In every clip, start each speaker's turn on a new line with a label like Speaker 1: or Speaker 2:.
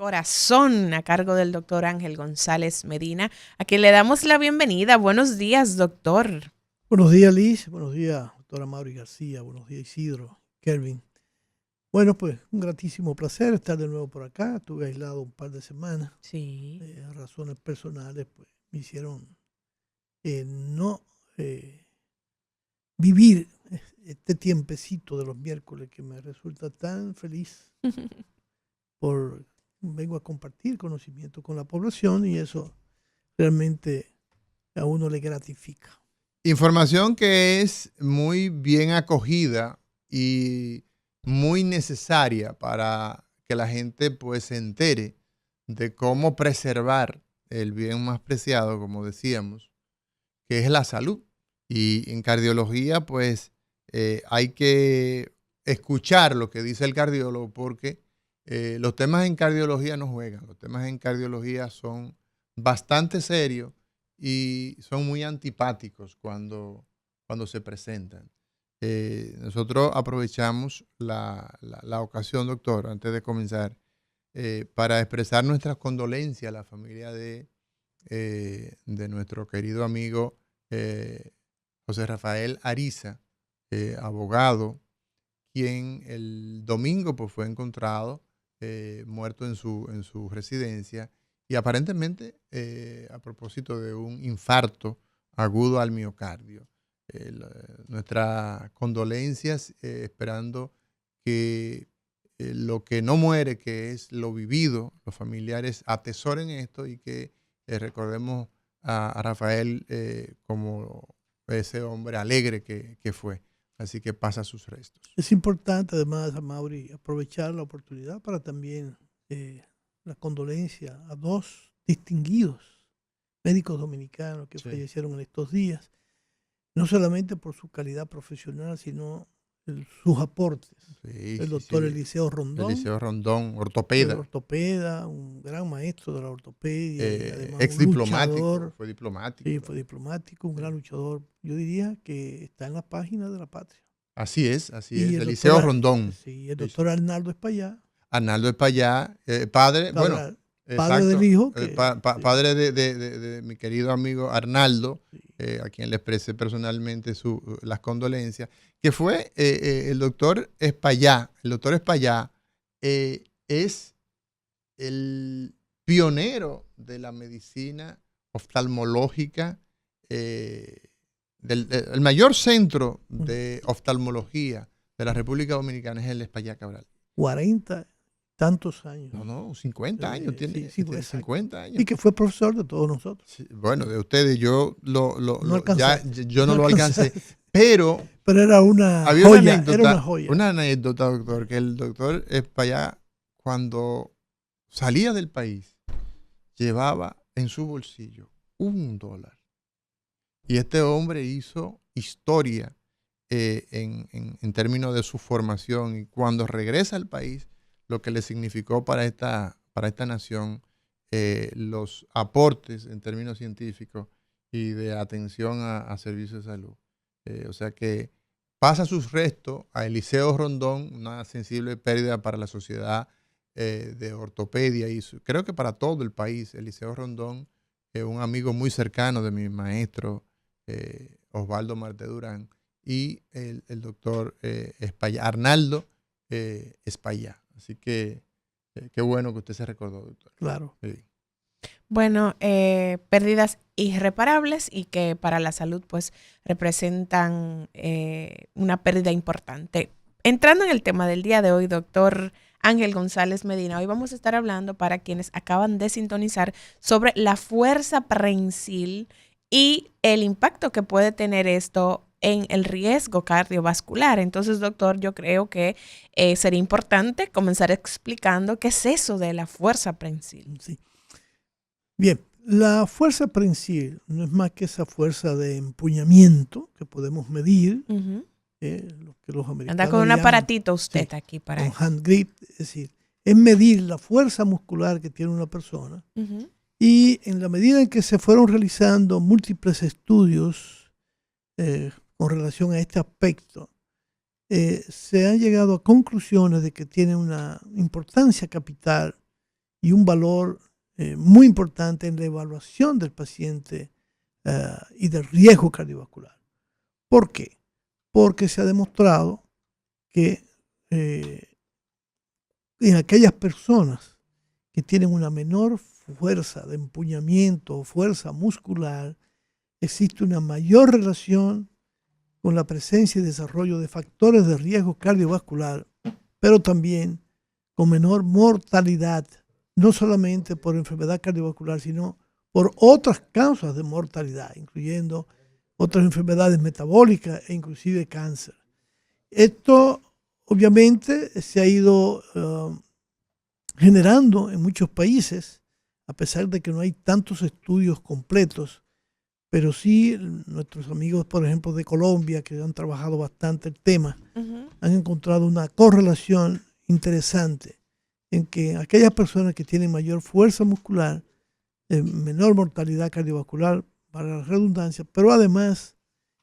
Speaker 1: Corazón a cargo del doctor Ángel González Medina, a quien le damos la bienvenida. Buenos días, doctor.
Speaker 2: Buenos días, Liz. Buenos días, doctora Mauri García. Buenos días, Isidro, Kelvin. Bueno, pues un gratísimo placer estar de nuevo por acá. Estuve aislado un par de semanas.
Speaker 1: Sí.
Speaker 2: Razones personales pues me hicieron no vivir este tiempecito de los miércoles que me resulta tan feliz vengo a compartir conocimiento con la población y eso realmente a uno le gratifica.
Speaker 3: Información que es muy bien acogida y muy necesaria para que la gente pues se entere de cómo preservar el bien más preciado, como decíamos, que es la salud. Y en cardiología pues hay que escuchar lo que dice el cardiólogo porque los temas en cardiología no juegan. Los temas en cardiología son bastante serios y son muy antipáticos cuando se presentan. Nosotros aprovechamos la ocasión, doctor, antes de comenzar, para expresar nuestras condolencias a la familia de nuestro querido amigo José Rafael Ariza, abogado, quien el domingo pues, fue encontrado muerto en su residencia y aparentemente a propósito de un infarto agudo al miocardio. Nuestras condolencias, esperando que lo que no muere, que es lo vivido, los familiares atesoren esto y que recordemos a Rafael como ese hombre alegre que fue. Así que pasa sus restos.
Speaker 2: Es importante además, a Mauri, aprovechar la oportunidad para también la condolencia a dos distinguidos médicos dominicanos que fallecieron en estos días, no solamente por su calidad profesional, sino sus aportes. El doctor Eliseo Rondón.
Speaker 3: Eliseo Rondón, ortopeda.
Speaker 2: Ortopeda, un gran maestro de la ortopedia. Y además
Speaker 3: ex diplomático, fue diplomático.
Speaker 2: Sí, fue diplomático, un gran luchador. Yo diría que está en la página de la patria.
Speaker 3: Así es, Eliseo Rondón.
Speaker 2: Sí, el doctor Arnaldo Espallá.
Speaker 3: Arnaldo Espallá, padre, bueno.
Speaker 2: Padre del hijo.
Speaker 3: Padre de mi querido amigo Arnaldo, a quien le expresé personalmente las condolencias, que fue el doctor Espallá. El doctor Espallá es el pionero de la medicina oftalmológica, el mayor centro de oftalmología de la República Dominicana es el Espallá Cabral.
Speaker 2: 40 tantos años.
Speaker 3: No, 50 años tiene.
Speaker 2: Sí,
Speaker 3: 50 años.
Speaker 2: Y que fue profesor de todos nosotros.
Speaker 3: Sí, bueno, de ustedes yo
Speaker 2: no
Speaker 3: lo alcancé. Pero
Speaker 2: era una
Speaker 3: había
Speaker 2: joya. Era una joya.
Speaker 3: Una anécdota, doctor, que el doctor Espallá, cuando salía del país, llevaba en su bolsillo $1. Y este hombre hizo historia en términos de su formación. Y cuando regresa al país, lo que le significó para esta nación los aportes en términos científicos y de atención a servicios de salud. O sea que pasa sus restos a Eliseo Rondón, una sensible pérdida para la sociedad de ortopedia y creo que para todo el país. Eliseo Rondón es un amigo muy cercano de mi maestro Osvaldo Marte Durán y el doctor Espallá, Arnaldo Espallá. Así que qué bueno que usted se recordó, doctor.
Speaker 2: Claro.
Speaker 3: Sí.
Speaker 1: Bueno, pérdidas irreparables y que para la salud pues representan una pérdida importante. Entrando en el tema del día de hoy, doctor Ángel González Medina, hoy vamos a estar hablando para quienes acaban de sintonizar sobre la fuerza prensil y el impacto que puede tener esto en el riesgo cardiovascular. Entonces, doctor, yo creo que sería importante comenzar explicando qué es eso de la fuerza prensil.
Speaker 2: Sí. Bien, la fuerza prensil no es más que esa fuerza de empuñamiento que podemos medir.
Speaker 1: Uh-huh.
Speaker 2: Lo que los americanos
Speaker 1: anda con un aparatito usted
Speaker 2: sí,
Speaker 1: aquí para
Speaker 2: con
Speaker 1: eso.
Speaker 2: hand grip, es decir, es medir la fuerza muscular que tiene una persona.
Speaker 1: Uh-huh.
Speaker 2: Y en la medida en que se fueron realizando múltiples estudios con relación a este aspecto, se han llegado a conclusiones de que tiene una importancia capital y un valor muy importante en la evaluación del paciente y del riesgo cardiovascular. ¿Por qué? Porque se ha demostrado que en aquellas personas que tienen una menor fuerza de empuñamiento o fuerza muscular, existe una mayor relación con la presencia y desarrollo de factores de riesgo cardiovascular, pero también con menor mortalidad, no solamente por enfermedad cardiovascular, sino por otras causas de mortalidad, incluyendo otras enfermedades metabólicas e inclusive cáncer. Esto obviamente se ha ido generando en muchos países, a pesar de que no hay tantos estudios completos, pero sí nuestros amigos, por ejemplo, de Colombia, que han trabajado bastante el tema, han encontrado una correlación interesante en que aquellas personas que tienen mayor fuerza muscular, menor mortalidad cardiovascular, para la redundancia, pero además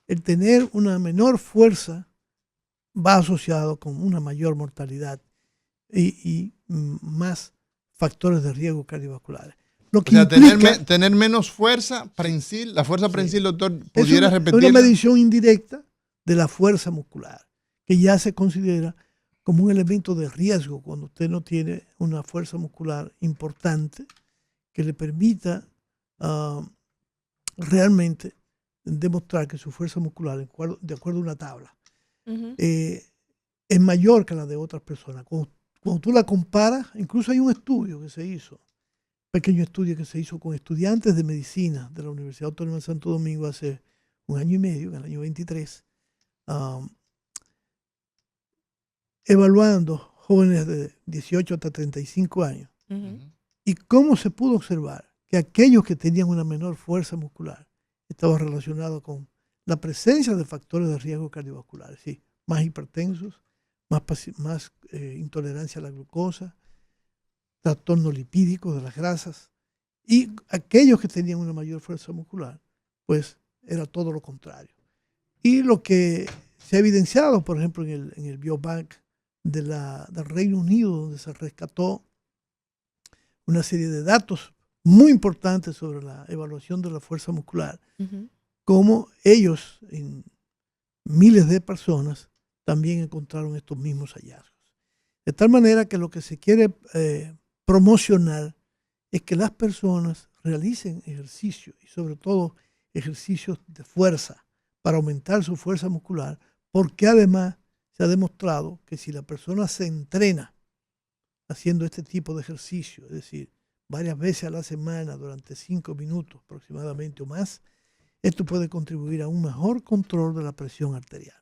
Speaker 2: el tener una menor fuerza va asociado con una mayor mortalidad y más factores de riesgo cardiovasculares. Lo que
Speaker 3: tener menos fuerza prensil, la fuerza prensil, doctor,
Speaker 2: ¿pudiera repetirla? Es una medición indirecta de la fuerza muscular, que ya se considera como un elemento de riesgo cuando usted no tiene una fuerza muscular importante que le permita realmente demostrar que su fuerza muscular, de acuerdo a una tabla, es mayor que la de otras personas. Cuando tú la comparas, incluso hay un estudio que se hizo, pequeño estudio que se hizo con estudiantes de medicina de la Universidad Autónoma de Santo Domingo hace 1 año y medio, en el año 23, evaluando jóvenes de 18 hasta 35 años. Y cómo se pudo observar que aquellos que tenían una menor fuerza muscular estaban relacionados con la presencia de factores de riesgo cardiovasculares, ¿sí? Más hipertensos, más intolerancia a la glucosa, trastornos lipídicos de las grasas, y aquellos que tenían una mayor fuerza muscular, pues era todo lo contrario. Y lo que se ha evidenciado, por ejemplo, en el Biobank del Reino Unido, donde se rescató una serie de datos muy importantes sobre la evaluación de la fuerza muscular, como ellos, en miles de personas, también encontraron estos mismos hallazgos. De tal manera que lo que se quiere promocionar es que las personas realicen ejercicio y sobre todo ejercicios de fuerza para aumentar su fuerza muscular, porque además se ha demostrado que si la persona se entrena haciendo este tipo de ejercicio, es decir, varias veces a la semana durante 5 minutos aproximadamente o más, esto puede contribuir a un mejor control de la presión arterial.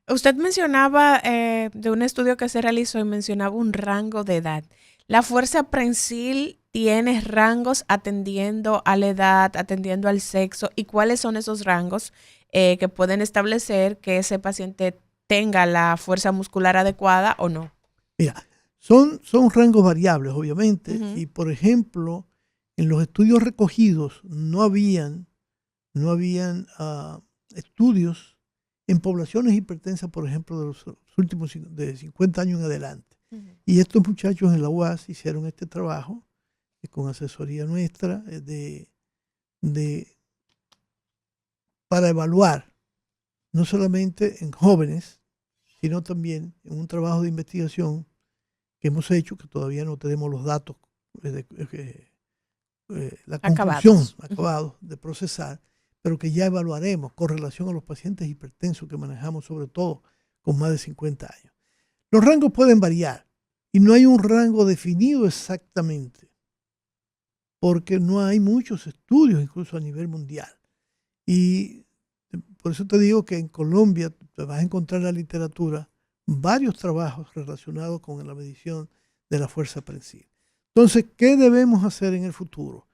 Speaker 1: Usted mencionaba de un estudio que se realizó y mencionaba un rango de edad. ¿La fuerza prensil tiene rangos atendiendo a la edad, atendiendo al sexo? ¿Y cuáles son esos rangos que pueden establecer que ese paciente tenga la fuerza muscular adecuada o no?
Speaker 2: Mira, son rangos variables, obviamente. Y, por ejemplo, en los estudios recogidos no habían estudios en poblaciones hipertensas, por ejemplo, de los últimos de 50 años en adelante. Y estos muchachos en la UAS hicieron este trabajo con asesoría nuestra para evaluar no solamente en jóvenes, sino también en un trabajo de investigación que hemos hecho, que todavía no tenemos los datos, la conclusión acabados de procesar, pero que ya evaluaremos con relación a los pacientes hipertensos que manejamos, sobre todo con más de 50 años. Los rangos pueden variar y no hay un rango definido exactamente, porque no hay muchos estudios, incluso a nivel mundial. Y por eso te digo que en Colombia te vas a encontrar en la literatura varios trabajos relacionados con la medición de la fuerza prensil. Entonces, ¿qué debemos hacer en el futuro?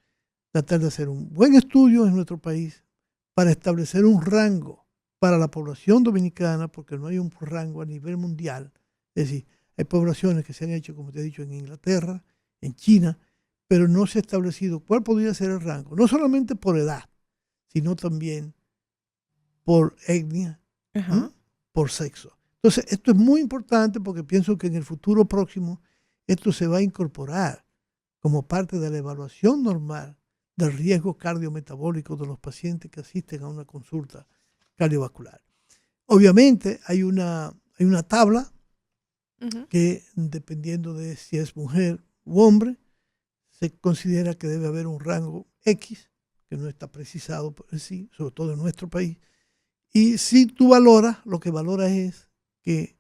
Speaker 2: Tratar de hacer un buen estudio en nuestro país para establecer un rango para la población dominicana, porque no hay un rango a nivel mundial. Es decir, hay poblaciones que se han hecho, como te he dicho, en Inglaterra, en China, pero no se ha establecido cuál podría ser el rango, no solamente por edad, sino también por etnia, por sexo. Entonces, esto es muy importante porque pienso que en el futuro próximo esto se va a incorporar como parte de la evaluación normal del riesgo cardiometabólico de los pacientes que asisten a una consulta cardiovascular. Obviamente hay una tabla que, dependiendo de si es mujer u hombre, se considera que debe haber un rango X, que no está precisado por sí, sobre todo en nuestro país. Y si tú valoras, lo que valoras es que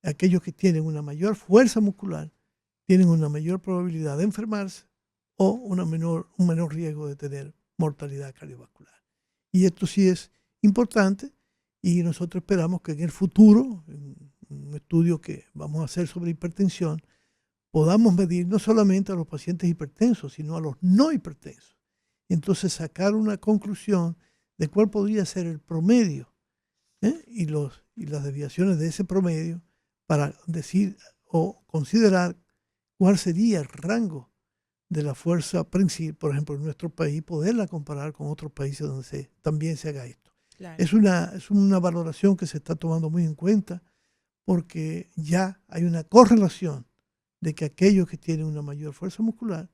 Speaker 2: aquellos que tienen una mayor fuerza muscular tienen una mayor probabilidad de enfermarse o un menor riesgo de tener mortalidad cardiovascular. Y esto sí es importante y nosotros esperamos que en el futuro, en un estudio que vamos a hacer sobre hipertensión, podamos medir no solamente a los pacientes hipertensos, sino a los no hipertensos. Y entonces sacar una conclusión de cuál podría ser el promedio y las desviaciones de ese promedio para decir o considerar cuál sería el rango de la fuerza principal, por ejemplo, en nuestro país, poderla comparar con otros países donde también se haga esto. Claro. Es una valoración que se está tomando muy en cuenta porque ya hay una correlación de que aquellos que tienen una mayor fuerza muscular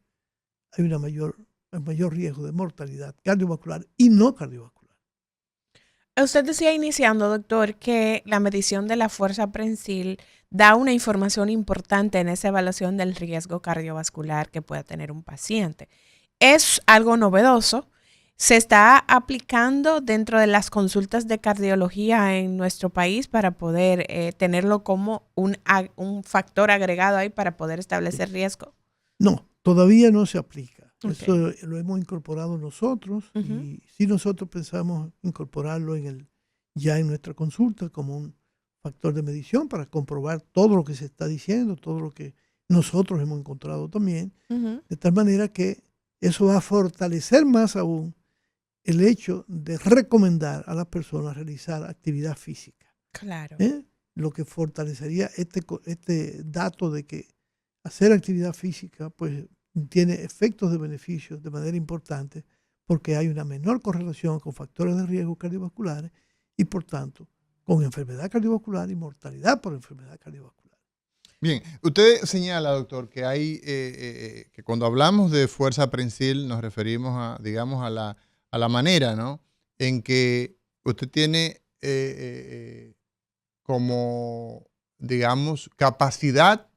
Speaker 2: hay un mayor riesgo de mortalidad cardiovascular y no cardiovascular.
Speaker 1: Usted decía iniciando, doctor, que la medición de la fuerza prensil da una información importante en esa evaluación del riesgo cardiovascular que pueda tener un paciente. Es algo novedoso. ¿Se está aplicando dentro de las consultas de cardiología en nuestro país para poder tenerlo como un factor agregado ahí para poder establecer riesgo?
Speaker 2: No, todavía no se aplica. Okay. Eso lo hemos incorporado nosotros y sí nosotros pensamos incorporarlo ya en nuestra consulta como un factor de medición para comprobar todo lo que se está diciendo, todo lo que nosotros hemos encontrado también, de tal manera que eso va a fortalecer más aún el hecho de recomendar a las personas realizar actividad física.
Speaker 1: Claro.
Speaker 2: Lo que fortalecería este dato de que hacer actividad física pues tiene efectos de beneficio de manera importante porque hay una menor correlación con factores de riesgo cardiovasculares y por tanto con enfermedad cardiovascular y mortalidad por enfermedad cardiovascular.
Speaker 3: Bien, usted señala, doctor, que hay que cuando hablamos de fuerza prensil nos referimos a, digamos, a la manera, ¿no?, en que usted tiene como, digamos, capacidad.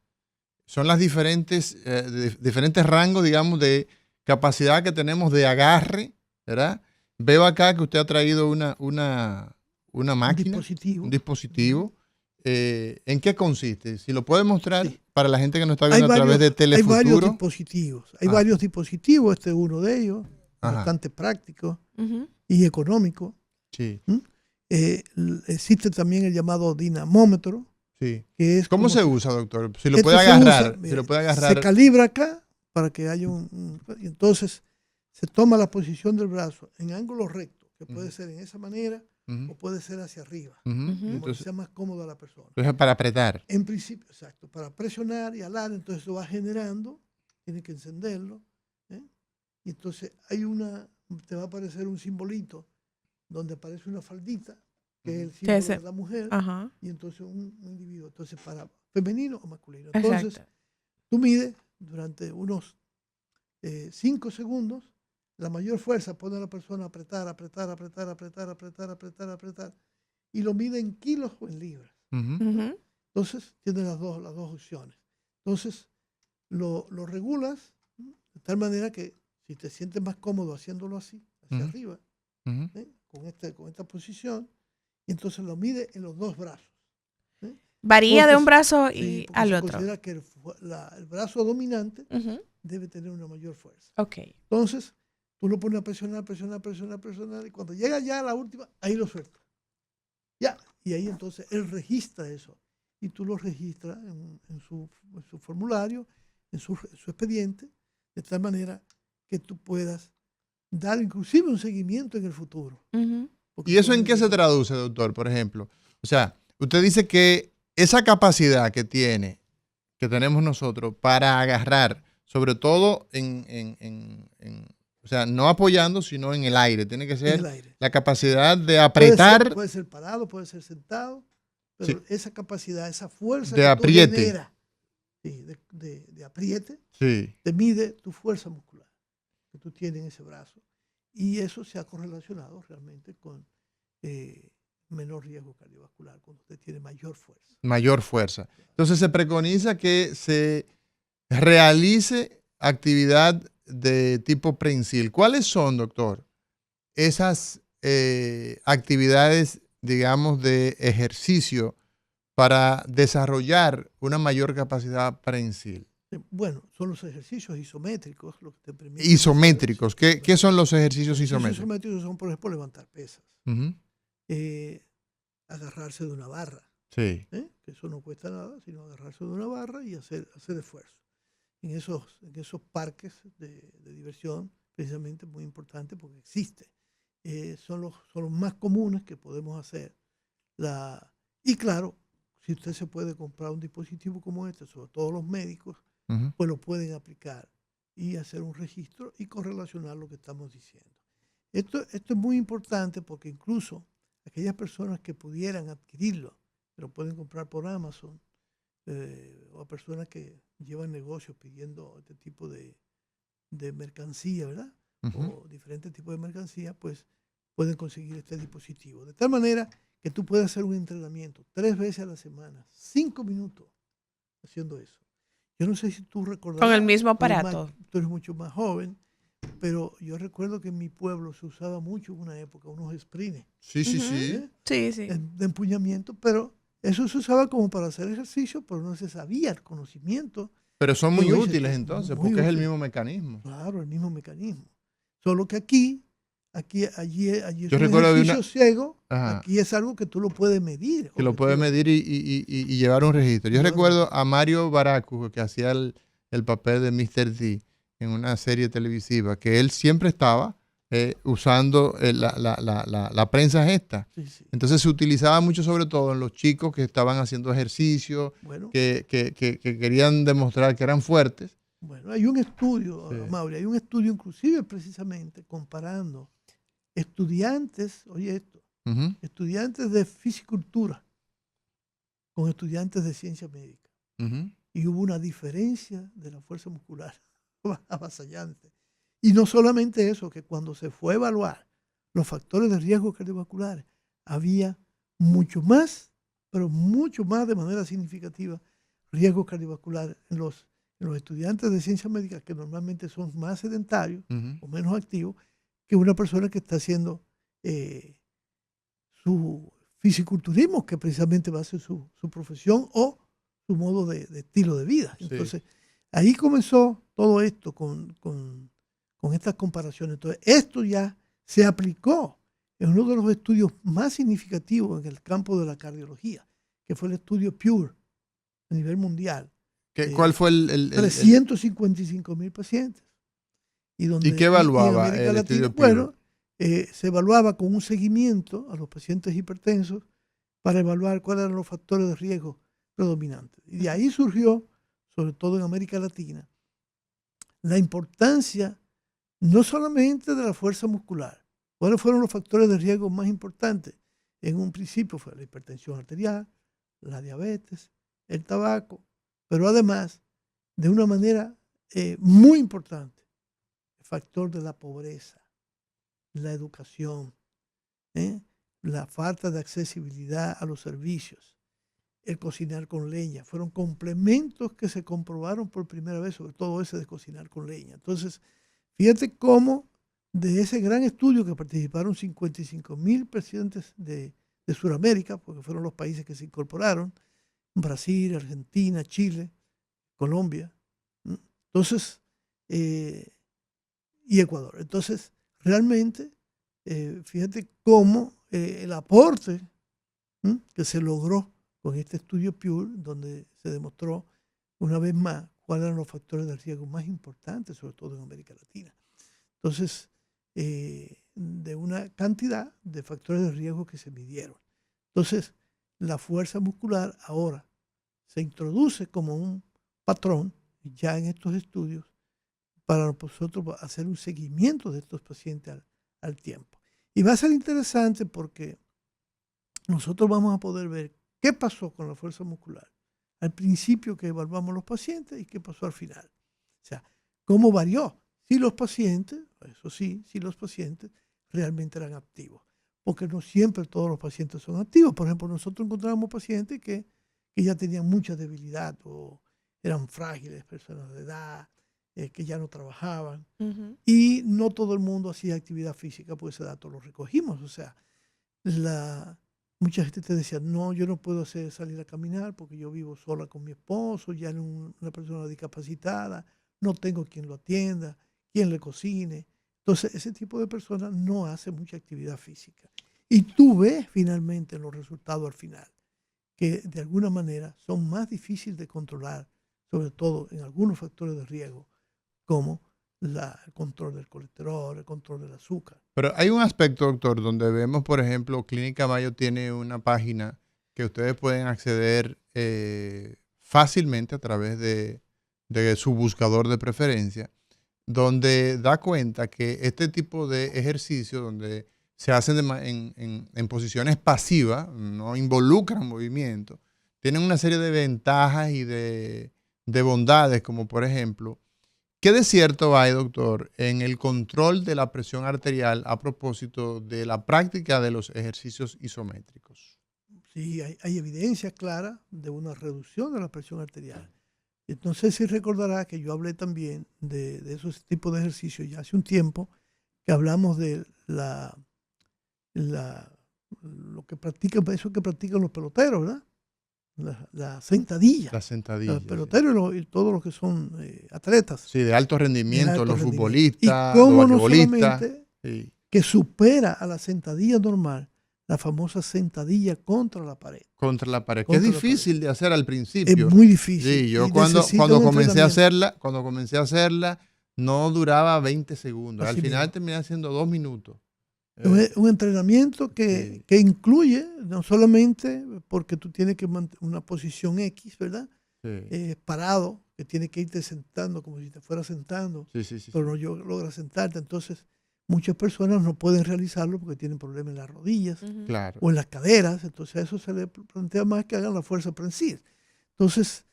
Speaker 3: Son las diferentes rangos, digamos, de capacidad que tenemos de agarre, ¿verdad? Veo acá que usted ha traído una máquina, un dispositivo. ¿En qué consiste? Si lo puede mostrar para la gente que nos está viendo a través de Telefuturo.
Speaker 2: Hay varios dispositivos. Hay varios dispositivos. Este es uno de ellos, bastante práctico y económico.
Speaker 3: Sí.
Speaker 2: Existe también el llamado dinamómetro.
Speaker 3: Sí.
Speaker 2: Que es
Speaker 3: ¿Cómo se usa, doctor? Si lo puede agarrar.
Speaker 2: Se calibra acá para que haya y entonces se toma la posición del brazo en ángulo recto, que puede ser en esa manera o puede ser hacia arriba, como entonces, sea más cómodo a la persona.
Speaker 3: Entonces para apretar.
Speaker 2: En principio, exacto, para presionar y alar, entonces eso va generando, tiene que encenderlo, y entonces te va a aparecer un simbolito donde aparece una faldita, que es el símbolo de la mujer, y entonces un individuo, entonces para femenino o masculino. Entonces, tú mides durante unos 5 segundos, la mayor fuerza pone a la persona a apretar, y lo mide en kilos o en libras. Entonces, tiene las dos opciones. Entonces, lo regulas de tal manera que si te sientes más cómodo haciéndolo así, hacia arriba, con esta posición, y entonces lo mide en los dos brazos.
Speaker 1: Varía de un brazo y al otro.
Speaker 2: Se considera que el brazo dominante debe tener una mayor fuerza.
Speaker 1: Okay.
Speaker 2: Entonces, tú lo pones a presionar, y cuando llega ya a la última, ahí lo sueltas. Ya, y ahí entonces él registra eso. Y tú lo registras en su formulario, en su expediente, de tal manera que tú puedas dar inclusive un seguimiento en el futuro.
Speaker 3: ¿Y eso en qué se traduce, doctor, por ejemplo? O sea, usted dice que esa capacidad que tenemos nosotros para agarrar, sobre todo o sea, no apoyando, sino en el aire. Tiene que ser la capacidad de apretar.
Speaker 2: Puede ser parado, puede ser sentado, pero esa capacidad, esa fuerza
Speaker 3: de
Speaker 2: que
Speaker 3: apriete.
Speaker 2: tú generas sí, de apriete,
Speaker 3: Sí.
Speaker 2: te mide tu fuerza muscular que tú tienes en ese brazo. Y eso se ha correlacionado realmente con menor riesgo cardiovascular, cuando usted tiene mayor fuerza.
Speaker 3: Mayor fuerza. Entonces se preconiza que se realice actividad de tipo prensil. ¿Cuáles son, doctor, esas actividades, digamos, de ejercicio para desarrollar una mayor capacidad prensil?
Speaker 2: Bueno, son los ejercicios isométricos los que te permiten.
Speaker 3: Isométricos. ¿Qué son los ejercicios
Speaker 2: Los ejercicios
Speaker 3: isométricos?
Speaker 2: isométricos son, por ejemplo, levantar pesas,
Speaker 3: Ujú.
Speaker 2: agarrarse de una barra,
Speaker 3: Sí.
Speaker 2: que eso no cuesta nada, sino agarrarse de una barra y hacer esfuerzo. En esos parques de diversión, precisamente muy importante porque existe. Son los más comunes que podemos hacer. Y claro, si usted se puede comprar un dispositivo como este, sobre todo los médicos,
Speaker 3: Ujú.
Speaker 2: pues lo pueden aplicar y hacer un registro y correlacionar lo que estamos diciendo. Esto es muy importante porque incluso aquellas personas que pudieran adquirirlo, lo pueden comprar por Amazon, o a personas que llevan negocios pidiendo este tipo de mercancía, ¿verdad?
Speaker 3: Ujú.
Speaker 2: O diferentes tipos de mercancía, pues pueden conseguir este dispositivo. De tal manera que tú puedes hacer un entrenamiento 3 veces a la semana, 5 minutos haciendo eso. Yo no sé si tú recordarás.
Speaker 1: Con el mismo aparato.
Speaker 2: Tú eres mucho más joven, pero yo recuerdo que en mi pueblo se usaba mucho en una época unos sprints.
Speaker 3: Sí, sí,
Speaker 1: Ujú.
Speaker 3: sí.
Speaker 1: Sí, sí.
Speaker 2: De empuñamiento, pero eso se usaba como para hacer ejercicio, pero no se sabía el conocimiento.
Speaker 3: Pero son
Speaker 2: que
Speaker 3: muy
Speaker 2: hoy se
Speaker 3: útiles
Speaker 2: tiene.
Speaker 3: entonces,
Speaker 2: Muy
Speaker 3: porque es el
Speaker 2: útil.
Speaker 3: mismo mecanismo.
Speaker 2: Claro, el mismo mecanismo. Solo que allí es
Speaker 3: Yo
Speaker 2: un
Speaker 3: recuerdo de
Speaker 2: ejercicio ciego,
Speaker 3: Ajá,
Speaker 2: aquí es algo que tú lo puedes medir.
Speaker 3: que lo puede medir y llevar un registro. Yo
Speaker 2: Llevar un
Speaker 3: recuerdo
Speaker 2: registro.
Speaker 3: a Mario Baracu, que hacía el papel de Mr. D en una serie televisiva, que él siempre estaba usando la prensa esta.
Speaker 2: Sí, sí.
Speaker 3: Entonces se utilizaba mucho, sobre todo en los chicos que estaban haciendo ejercicio,
Speaker 2: Bueno,
Speaker 3: que querían demostrar que eran fuertes.
Speaker 2: bueno, hay un estudio,
Speaker 3: Sí.
Speaker 2: Mauri, hay un estudio inclusive precisamente comparando estudiantes, oye esto,
Speaker 3: Ujú.
Speaker 2: estudiantes de fisicultura con estudiantes de ciencia médica.
Speaker 3: Ujú.
Speaker 2: Y hubo una diferencia de la fuerza muscular avasallante. Y no solamente eso, que cuando se fue a evaluar los factores de riesgo cardiovasculares, había mucho más, pero mucho más de manera significativa, riesgo cardiovascular en los estudiantes de ciencias médicas, que normalmente son más sedentarios
Speaker 3: Ujú.
Speaker 2: o menos activos, que una persona que está haciendo su fisiculturismo, que precisamente va a ser su profesión o su modo de estilo de vida.
Speaker 3: Sí.
Speaker 2: Entonces, ahí comenzó todo esto con estas comparaciones. Entonces, esto ya se aplicó en uno de los estudios más significativos en el campo de la cardiología, que fue el estudio PURE a nivel mundial.
Speaker 3: ¿Cuál fue
Speaker 2: 355,000 pacientes.
Speaker 3: ¿Y
Speaker 2: Donde,
Speaker 3: qué
Speaker 2: y en
Speaker 3: evaluaba
Speaker 2: América
Speaker 3: el
Speaker 2: Latina,
Speaker 3: estudio PURE?
Speaker 2: bueno, se evaluaba con un seguimiento a los pacientes hipertensos para evaluar cuáles eran los factores de riesgo predominantes. Y de ahí surgió, sobre todo en América Latina, la importancia no solamente de la fuerza muscular. ¿Cuáles fueron los factores de riesgo más importantes? En un principio fue la hipertensión arterial, la diabetes, el tabaco, pero además, de una manera muy importante, el factor de la pobreza, la educación, la falta de accesibilidad a los servicios, el cocinar con leña. Fueron complementos que se comprobaron por primera vez, sobre todo ese de cocinar con leña. Entonces, fíjate cómo de ese gran estudio que participaron 55,000 presidentes de Sudamérica, porque fueron los países que se incorporaron, Brasil, Argentina, Chile, Colombia, entonces, y Ecuador. Entonces, realmente, fíjate cómo el aporte que se logró con este estudio PURE, donde se demostró una vez más cuáles eran los factores de riesgo más importantes, sobre todo en América Latina. Entonces, de una cantidad de factores de riesgo que se midieron. Entonces, la fuerza muscular ahora se introduce como un patrón ya en estos estudios para nosotros hacer un seguimiento de estos pacientes al tiempo. Y va a ser interesante porque nosotros vamos a poder ver qué pasó con la fuerza muscular al principio que evaluamos los pacientes y qué pasó al final. O sea, ¿cómo varió? Si los pacientes, eso sí, si los pacientes realmente eran activos. Porque no siempre todos los pacientes son activos. Por ejemplo, nosotros encontramos pacientes que ya tenían mucha debilidad o eran frágiles, personas de edad, que ya no trabajaban. Y no todo el mundo hacía actividad física, pues ese dato lo recogimos. O sea, mucha gente te decía, no, yo no puedo salir a caminar porque yo vivo sola con mi esposo, ya era una persona discapacitada, no tengo quien lo atienda, quien le cocine. Entonces, ese tipo de personas no hace mucha actividad física. Y tú ves finalmente los resultados al final, que de alguna manera son más difíciles de controlar, sobre todo en algunos factores de riesgo, como el control del colesterol, el control del azúcar.
Speaker 3: Pero hay un aspecto, doctor, donde vemos, por ejemplo, Clínica Mayo tiene una página que ustedes pueden acceder fácilmente a través de su buscador de preferencia, donde da cuenta que este tipo de ejercicios, donde se hacen en posiciones pasivas, no involucran movimiento, tienen una serie de ventajas y de bondades, como por ejemplo, ¿qué de cierto hay, doctor, en el control de la presión arterial a propósito de la práctica de los ejercicios isométricos?
Speaker 2: Sí, hay evidencia clara de una reducción de la presión arterial. Entonces, si recordará que yo hablé también de esos tipos de ejercicios ya hace un tiempo, que hablamos de lo que practican, eso que practican los peloteros, ¿verdad? La sentadilla.
Speaker 3: La sentadilla.
Speaker 2: Los peloteros y todos los que son atletas.
Speaker 3: Sí, de alto rendimiento, los futbolistas,
Speaker 2: y cómo
Speaker 3: los basquetbolistas.
Speaker 2: No solamente que supera a la sentadilla normal, la famosa sentadilla contra la pared.
Speaker 3: Contra la pared, que es difícil de hacer al principio.
Speaker 2: Es muy difícil.
Speaker 3: Sí, yo cuando comencé a hacerla, no duraba 20 segundos. Al final terminé haciendo 2 minutos.
Speaker 2: Un entrenamiento que incluye no solamente porque tú tienes que mantener una posición X, ¿verdad? Sí. Parado, que tienes que irte sentando como si te fueras sentando, pero no logras sentarte. Entonces, muchas personas no pueden realizarlo porque tienen problemas en las rodillas o en las caderas. Entonces, a eso se le plantea más que hagan la fuerza prensil. Entonces,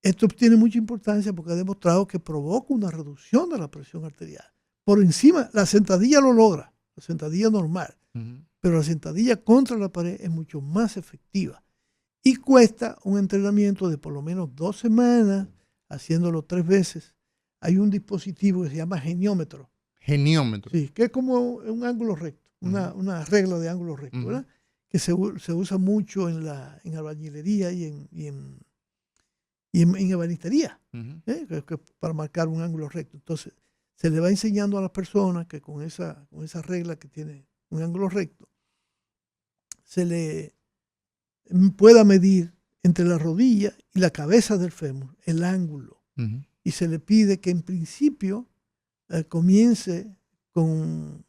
Speaker 2: esto tiene mucha importancia porque ha demostrado que provoca una reducción de la presión arterial. Por encima, la sentadilla lo logra. La sentadilla normal, pero la sentadilla contra la pared es mucho más efectiva y cuesta un entrenamiento de por lo menos 2 semanas, haciéndolo 3 veces. Hay un dispositivo que se llama geniómetro.
Speaker 3: Geniómetro.
Speaker 2: Sí, que es como un ángulo recto, una regla de ángulo recto, ¿verdad? Que se usa mucho en albañilería y en ebanistería, para marcar un ángulo recto. Entonces, se le va enseñando a las personas que con esa regla que tiene un ángulo recto, se le pueda medir entre la rodilla y la cabeza del fémur el ángulo. Y se le pide que en principio comience con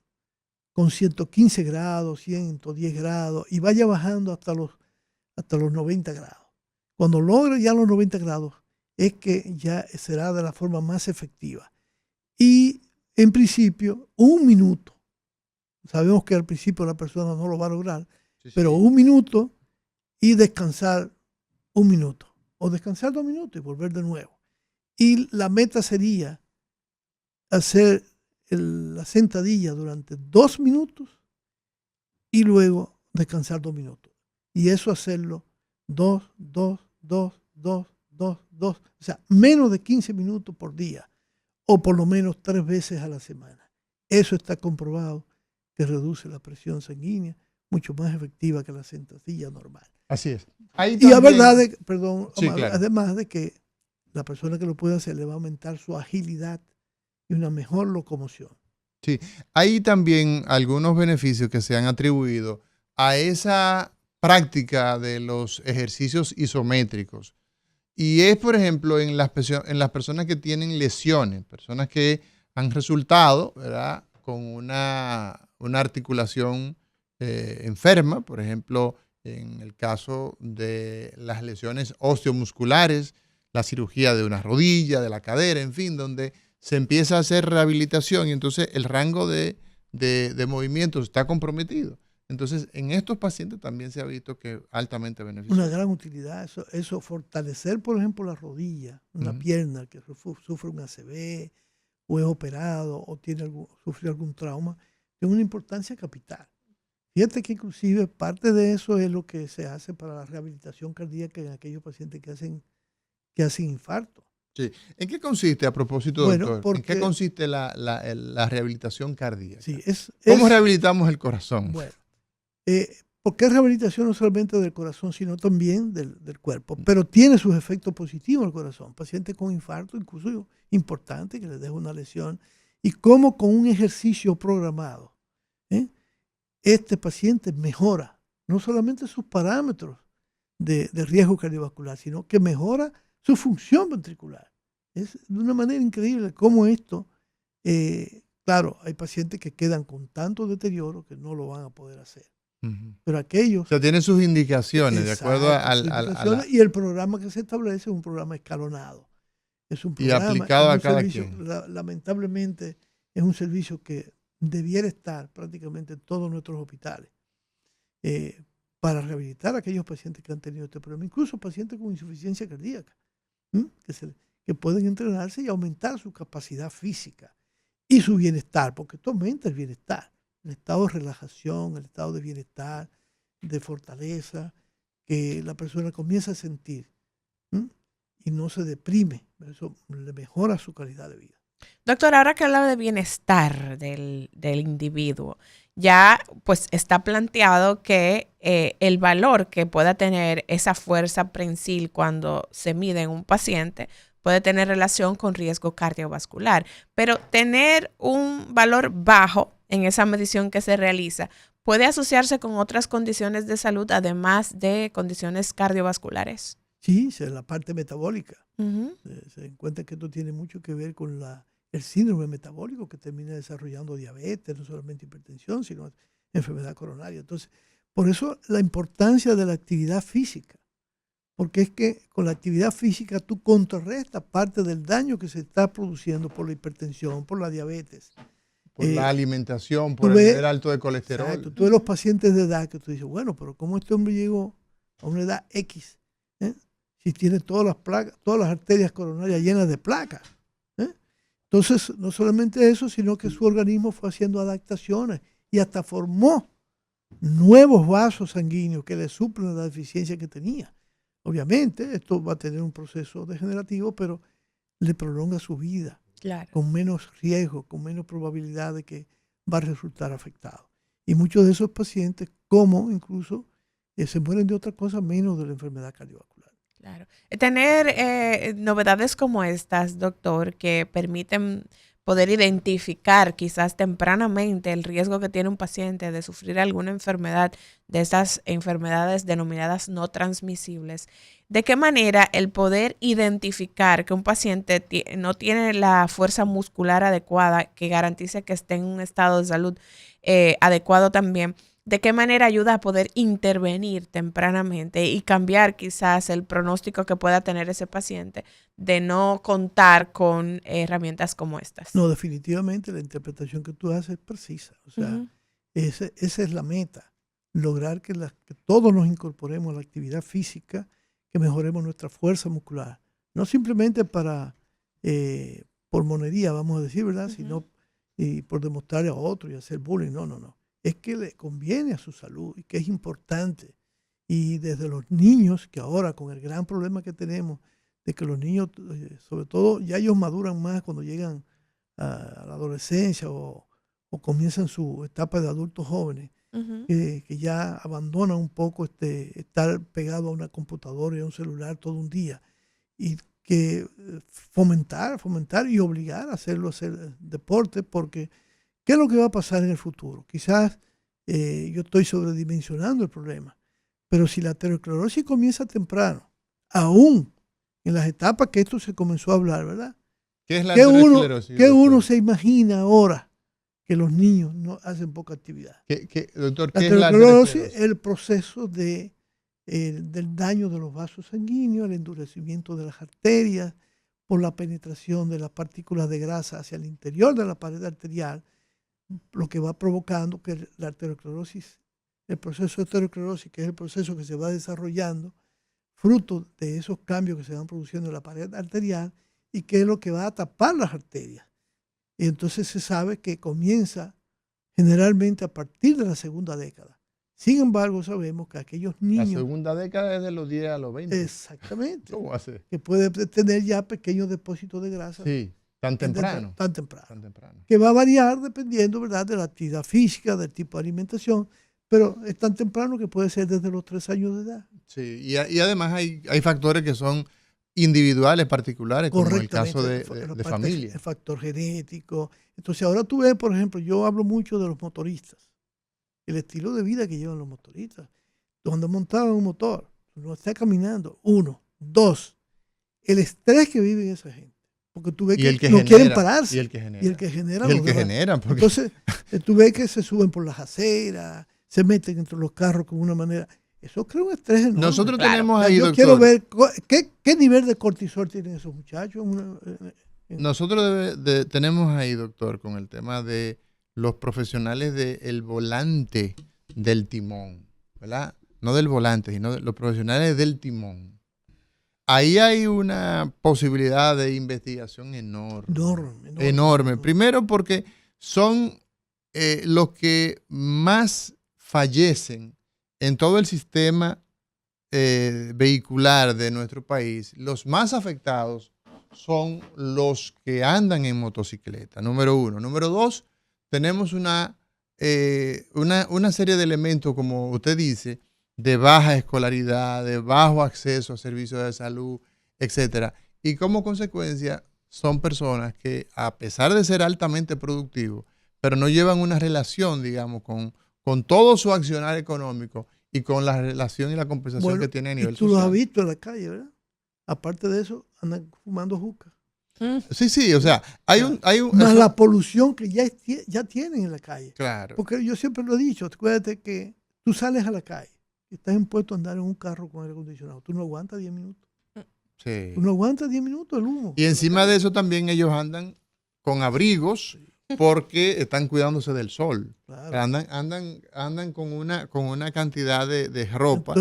Speaker 2: 115 grados, 110 grados y vaya bajando hasta los 90 grados. Cuando logre ya los 90 grados es que ya será de la forma más efectiva. Y en principio, 1 minuto. Sabemos que al principio la persona no lo va a lograr, pero 1 minuto y descansar 1 minuto. O descansar 2 minutos y volver de nuevo. Y la meta sería hacer la sentadilla durante 2 minutos y luego descansar 2 minutos. Y eso hacerlo 2. O sea, menos de 15 minutos por día. O por lo menos 3 veces a la semana. Eso está comprobado que reduce la presión sanguínea, mucho más efectiva que la sentadilla normal.
Speaker 3: Así es.
Speaker 2: Y la verdad,
Speaker 3: claro.
Speaker 2: Además de que la persona que lo puede hacer le va a aumentar su agilidad y una mejor locomoción.
Speaker 3: Sí, hay también algunos beneficios que se han atribuido a esa práctica de los ejercicios isométricos. Y es, por ejemplo, en las personas que tienen lesiones, personas que han resultado, ¿verdad?, con una articulación enferma, por ejemplo, en el caso de las lesiones osteomusculares, la cirugía de una rodilla, de la cadera, en fin, donde se empieza a hacer rehabilitación y entonces el rango de movimiento está comprometido. Entonces, en estos pacientes también se ha visto que altamente beneficioso.
Speaker 2: Una gran utilidad. Eso fortalecer, por ejemplo, la rodilla, una pierna que sufre un ACV o es operado o sufre algún trauma, tiene una importancia capital. Fíjate que inclusive parte de eso es lo que se hace para la rehabilitación cardíaca en aquellos pacientes que hacen infarto.
Speaker 3: Sí. ¿En qué consiste, a propósito, doctor? ¿En qué consiste la rehabilitación cardíaca?
Speaker 2: Sí,
Speaker 3: ¿Cómo rehabilitamos el corazón?
Speaker 2: Bueno, porque es rehabilitación no solamente del corazón, sino también del cuerpo, pero tiene sus efectos positivos en el corazón. Pacientes con infarto, incluso importante, que les deja una lesión, y cómo con un ejercicio programado, este paciente mejora no solamente sus parámetros de riesgo cardiovascular, sino que mejora su función ventricular. Es de una manera increíble cómo esto, claro, hay pacientes que quedan con tanto deterioro que no lo van a poder hacer. Pero aquellos...
Speaker 3: O sea, tienen sus indicaciones, de acuerdo
Speaker 2: y el programa que se establece es un programa escalonado. Es un programa,
Speaker 3: y aplicado a cada
Speaker 2: servicio,
Speaker 3: quien.
Speaker 2: Lamentablemente es un servicio que debiera estar prácticamente en todos nuestros hospitales para rehabilitar a aquellos pacientes que han tenido este problema, incluso pacientes con insuficiencia cardíaca, que pueden entrenarse y aumentar su capacidad física y su bienestar, porque esto aumenta el bienestar, el estado de relajación, el estado de bienestar, de fortaleza, que la persona comienza a sentir y no se deprime. Eso le mejora su calidad de vida.
Speaker 1: Doctor, ahora que hablaba de bienestar del individuo, ya pues está planteado que el valor que pueda tener esa fuerza prensil cuando se mide en un paciente puede tener relación con riesgo cardiovascular, pero tener un valor bajo en esa medición que se realiza puede asociarse con otras condiciones de salud, además de condiciones cardiovasculares.
Speaker 2: Sí, es la parte metabólica. Se encuentra que esto tiene mucho que ver con el síndrome metabólico que termina desarrollando diabetes, no solamente hipertensión, sino enfermedad coronaria. Entonces, por eso la importancia de la actividad física, porque es que con la actividad física tú contrarrestas parte del daño que se está produciendo por la hipertensión, por la diabetes.
Speaker 3: Por la alimentación, por el nivel alto de colesterol.
Speaker 2: Exacto, tú ves los pacientes de edad que tú dices, bueno, pero ¿cómo este hombre llegó a una edad X? Si tiene todas las placas, todas las arterias coronarias llenas de placas. Entonces, no solamente eso, sino que su organismo fue haciendo adaptaciones y hasta formó nuevos vasos sanguíneos que le suplen la deficiencia que tenía. Obviamente, esto va a tener un proceso degenerativo, pero le prolonga su vida, claro, con menos riesgo, con menos probabilidad de que va a resultar afectado. Y muchos de esos pacientes, como incluso, se mueren de otra cosa menos de la enfermedad cardiovascular.
Speaker 1: Claro. Tener novedades como estas, doctor, que permiten poder identificar quizás tempranamente el riesgo que tiene un paciente de sufrir alguna enfermedad, de estas enfermedades denominadas no transmisibles. ¿De qué manera el poder identificar que un paciente no tiene la fuerza muscular adecuada que garantice que esté en un estado de salud adecuado también? ¿De qué manera ayuda a poder intervenir tempranamente y cambiar quizás el pronóstico que pueda tener ese paciente de no contar con herramientas como estas?
Speaker 2: No, definitivamente la interpretación que tú haces es precisa. O sea, esa es la meta, lograr que todos nos incorporemos a la actividad física, que mejoremos nuestra fuerza muscular. No simplemente por monería, vamos a decir, ¿verdad? Sino por demostrarle a otro y hacer bullying. No. Es que le conviene a su salud y que es importante. Y desde los niños, que ahora con el gran problema que tenemos, de que los niños, sobre todo, ya ellos maduran más cuando llegan a la adolescencia o comienzan su etapa de adultos jóvenes, que ya abandonan un poco estar pegado a una computadora y a un celular todo un día. Y que fomentar y obligar a hacer deporte, porque ¿qué es lo que va a pasar en el futuro? Quizás yo estoy sobredimensionando el problema, pero si la aterosclerosis comienza temprano, aún en las etapas que esto se comenzó a hablar, ¿verdad?
Speaker 3: ¿Qué es la aterosclerosis?
Speaker 2: ¿Qué uno se imagina ahora que los niños no hacen poca actividad?
Speaker 3: Doctor,
Speaker 2: ¿qué es la aterosclerosis? Es el proceso del daño de los vasos sanguíneos, el endurecimiento de las arterias por la penetración de las partículas de grasa hacia el interior de la pared arterial, lo que va provocando que la aterosclerosis el proceso de aterosclerosis, que es el proceso que se va desarrollando fruto de esos cambios que se van produciendo en la pared arterial y que es lo que va a tapar las arterias. Y entonces se sabe que comienza generalmente a partir de la segunda década. Sin embargo, sabemos que aquellos niños...
Speaker 3: La segunda década es de los 10 a los 20.
Speaker 2: Exactamente.
Speaker 3: ¿Cómo hace?
Speaker 2: Que puede tener ya pequeños depósitos de grasa.
Speaker 3: Sí, tan temprano.
Speaker 2: Tan temprano.
Speaker 3: Tan temprano.
Speaker 2: Que va a variar dependiendo, ¿verdad?, de la actividad física, del tipo de alimentación, pero es tan temprano que puede ser desde los 3 años de edad.
Speaker 3: Sí, y además hay factores que son individuales, particulares, como el caso de familia.
Speaker 2: El factor genético. Entonces ahora tú ves, por ejemplo, yo hablo mucho de los motoristas, el estilo de vida que llevan los motoristas. Cuando montaban un motor, no está caminando, 1, 2, el estrés que vive esa gente. Porque tú ves que no quieren pararse.
Speaker 3: Y el que genera.
Speaker 2: Y el que genera.
Speaker 3: Y el que genera. Porque...
Speaker 2: Entonces, tú ves que se suben por las aceras, se meten entre los carros con una manera. Eso crea un estrés enorme.
Speaker 3: Nosotros tenemos ahí,
Speaker 2: yo
Speaker 3: doctor.
Speaker 2: Quiero ver qué nivel de cortisol tienen esos muchachos.
Speaker 3: Nosotros tenemos ahí, doctor, con el tema de los profesionales del volante del timón, ¿verdad? No del volante, sino de los profesionales del timón. Ahí hay una posibilidad de investigación enorme. Primero porque son los que más fallecen en todo el sistema vehicular de nuestro país. Los más afectados son los que andan en motocicleta, número 1. Número 2, tenemos una serie de elementos, como usted dice, de baja escolaridad, de bajo acceso a servicios de salud, etcétera. Y como consecuencia son personas que, a pesar de ser altamente productivos, pero no llevan una relación, digamos, con todo su accionar económico y con la relación y la compensación que tiene a nivel social.
Speaker 2: Tú los has visto en la calle, ¿verdad? Aparte de eso, andan fumando juca.
Speaker 3: Sí, o sea, hay un
Speaker 2: más la polución que ya tienen en la calle.
Speaker 3: Claro.
Speaker 2: Porque yo siempre lo he dicho, acuérdate que tú sales a la calle, estás impuesto a andar en un carro con aire acondicionado, tú no aguantas 10 minutos.
Speaker 3: Sí.
Speaker 2: Tú no aguantas 10 minutos el humo.
Speaker 3: Y encima de eso también ellos andan con abrigos porque están cuidándose del sol. Claro. Andan con una cantidad de ropa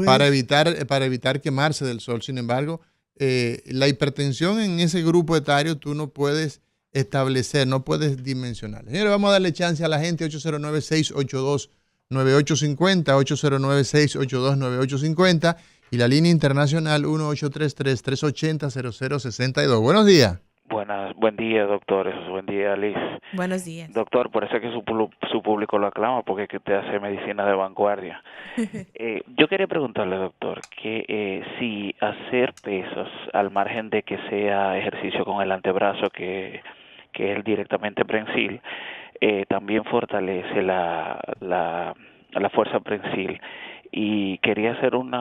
Speaker 3: para evitar quemarse del sol. Sin embargo, la hipertensión en ese grupo etario tú no puedes establecer, no puedes dimensionar. Señores, vamos a darle chance a la gente. 809-682-9850, 809-682-9850 y la línea internacional 1833-380-0062. Buenos días.
Speaker 4: Buen día, doctores. Buen día, Liz.
Speaker 1: Buenos días.
Speaker 4: Doctor, por eso es que su público lo aclama, porque es que usted hace medicina de vanguardia. Yo quería preguntarle, doctor, que si hacer pesas, al margen de que sea ejercicio con el antebrazo, que es directamente prensil, también fortalece la fuerza prensil. Y quería hacer un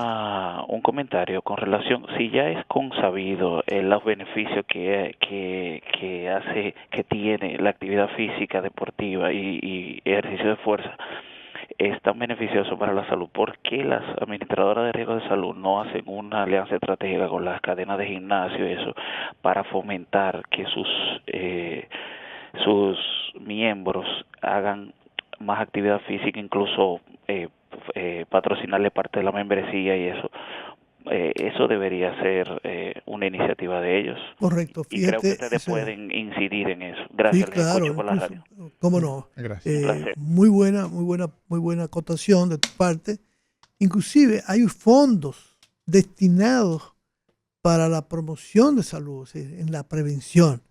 Speaker 4: comentario con relación, si ya es consabido los beneficios que tiene la actividad física deportiva y ejercicio de fuerza, es tan beneficioso para la salud. ¿Por qué las administradoras de riesgo de salud no hacen una alianza estratégica con las cadenas de gimnasio y eso para fomentar que sus miembros hagan más actividad física, incluso patrocinarle parte de la membresía y eso? Eso debería ser una iniciativa de ellos.
Speaker 2: Correcto.
Speaker 4: Fíjate, y creo que ustedes pueden incidir en eso. Gracias,
Speaker 2: sí, claro,
Speaker 4: por la radio.
Speaker 2: ¿Cómo no?
Speaker 3: Gracias.
Speaker 2: Muy buena acotación de tu parte. Inclusive hay fondos destinados para la promoción de salud, en la prevención.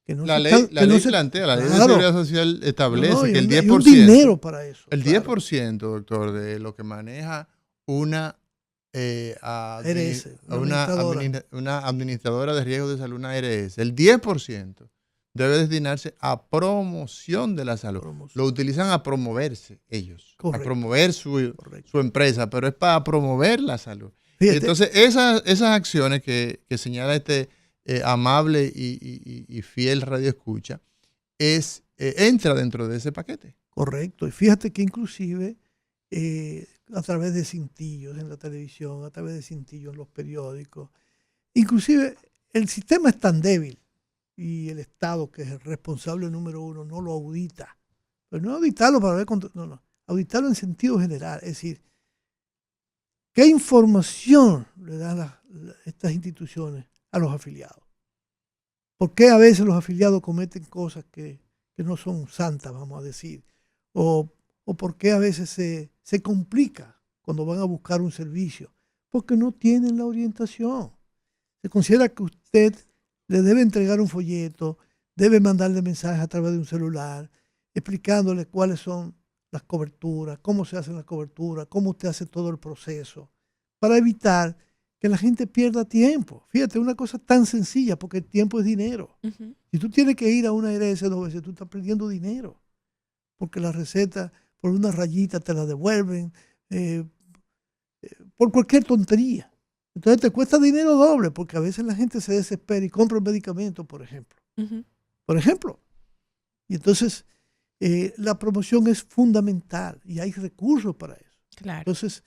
Speaker 3: La ley plantea, la ley de seguridad social establece que el 10%,
Speaker 2: hay un dinero para eso.
Speaker 3: El 10%, doctor, de lo que maneja una administradora de riesgo de salud, una ARS, el 10% debe destinarse a promoción de la salud. Lo utilizan a promoverse ellos, correcto, a promover su empresa, pero es para promover la salud. Fíjate. Entonces, esas acciones que señala este amable y fiel radio escucha, entra dentro de ese paquete.
Speaker 2: Correcto. Y fíjate que inclusive a través de cintillos en la televisión, a través de cintillos en los periódicos, inclusive el sistema es tan débil y el Estado, que es el responsable número 1, no lo audita. Pero no auditarlo para ver... No. auditarlo en sentido general, es decir, ¿qué información le dan estas instituciones a los afiliados? ¿Por qué a veces los afiliados cometen cosas que no son santas, vamos a decir? ¿O por qué a veces se complica cuando van a buscar un servicio? Porque no tienen la orientación. Se considera que usted le debe entregar un folleto, debe mandarle mensajes a través de un celular, explicándole cuáles son las coberturas, cómo se hacen las coberturas, cómo usted hace todo el proceso, para evitar que la gente pierda tiempo. Fíjate, una cosa tan sencilla, porque el tiempo es dinero. Si tú tienes que ir a una ARS 2 veces, tú estás perdiendo dinero, porque la receta por una rayita te la devuelven, por cualquier tontería. Entonces te cuesta dinero doble, porque a veces la gente se desespera y compra un medicamento, por ejemplo. Por ejemplo. Y entonces la promoción es fundamental y hay recursos para eso.
Speaker 1: Claro.
Speaker 2: Entonces,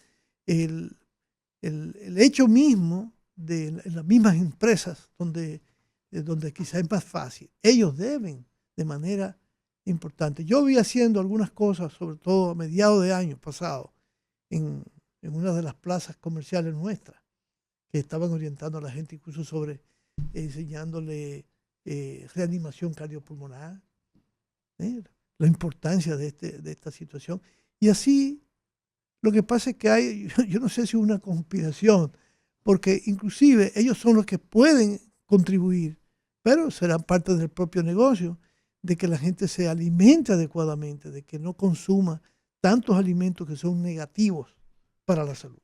Speaker 2: el hecho mismo de las mismas empresas donde quizá es más fácil, ellos deben de manera importante. Yo vi haciendo algunas cosas, sobre todo a mediados de año pasado, en una de las plazas comerciales nuestras, que estaban orientando a la gente incluso sobre enseñándole reanimación cardiopulmonar, la importancia de esta situación. Y así, lo que pasa es que hay, yo no sé si una conspiración, porque inclusive ellos son los que pueden contribuir, pero serán parte del propio negocio, de que la gente se alimente adecuadamente, de que no consuma tantos alimentos que son negativos para la salud.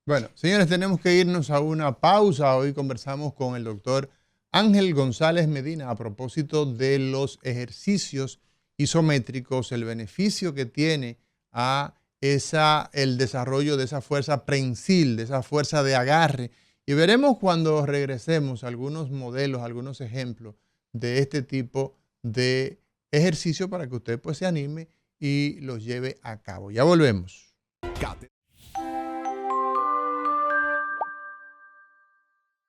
Speaker 3: Bueno, señores, tenemos que irnos a una pausa. Hoy conversamos con el doctor Ángel González Medina a propósito de los ejercicios isométricos, el beneficio que tiene a el desarrollo de esa fuerza prensil, de esa fuerza de agarre. Y veremos cuando regresemos algunos modelos, algunos ejemplos de este tipo de ejercicio para que usted pues se anime y los lleve a cabo. Ya volvemos.